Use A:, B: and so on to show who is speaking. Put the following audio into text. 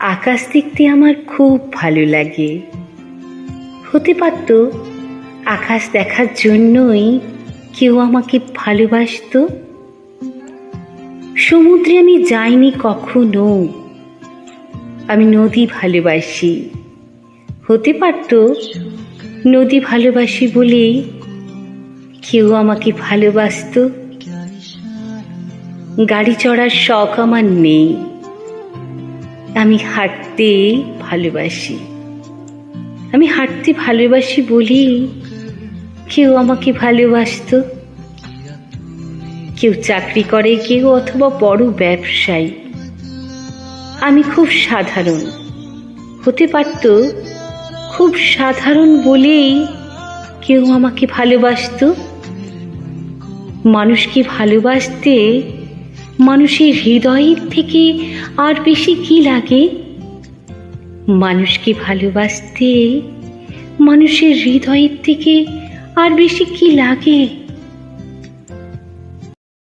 A: আকাশ দেখতে আমার খুব ভালো লাগে। হতে পারত আকাশ দেখার জন্যই কেউ আমাকে ভালোবাসতো। সমুদ্রে আমি যাইনি কখনো, আমি নদী ভালোবাসি। হতে পারত নদী ভালোবাসি বলেই কেউ আমাকে ভালোবাসতো। গাড়ি চড়ার শখ আমার নেই, আমি হাঁটতে ভালোবাসি। আমি হাঁটতে ভালোবাসি বলেই কেউ আমাকে ভালোবাসতো। কেউ চাকরি করে, কেউ অথবা বড় ব্যবসায়ী। আমি খুব সাধারণ। হতে পারত খুব সাধারণ বলেই কেউ আমাকে ভালোবাসতো। মানুষকে ভালোবাসতে মানুষের হৃদয়ের থেকে আর বেশি কি লাগে? মানুষকে ভালোবাসতে মানুষের হৃদয়ের থেকে আর বেশি কি লাগে?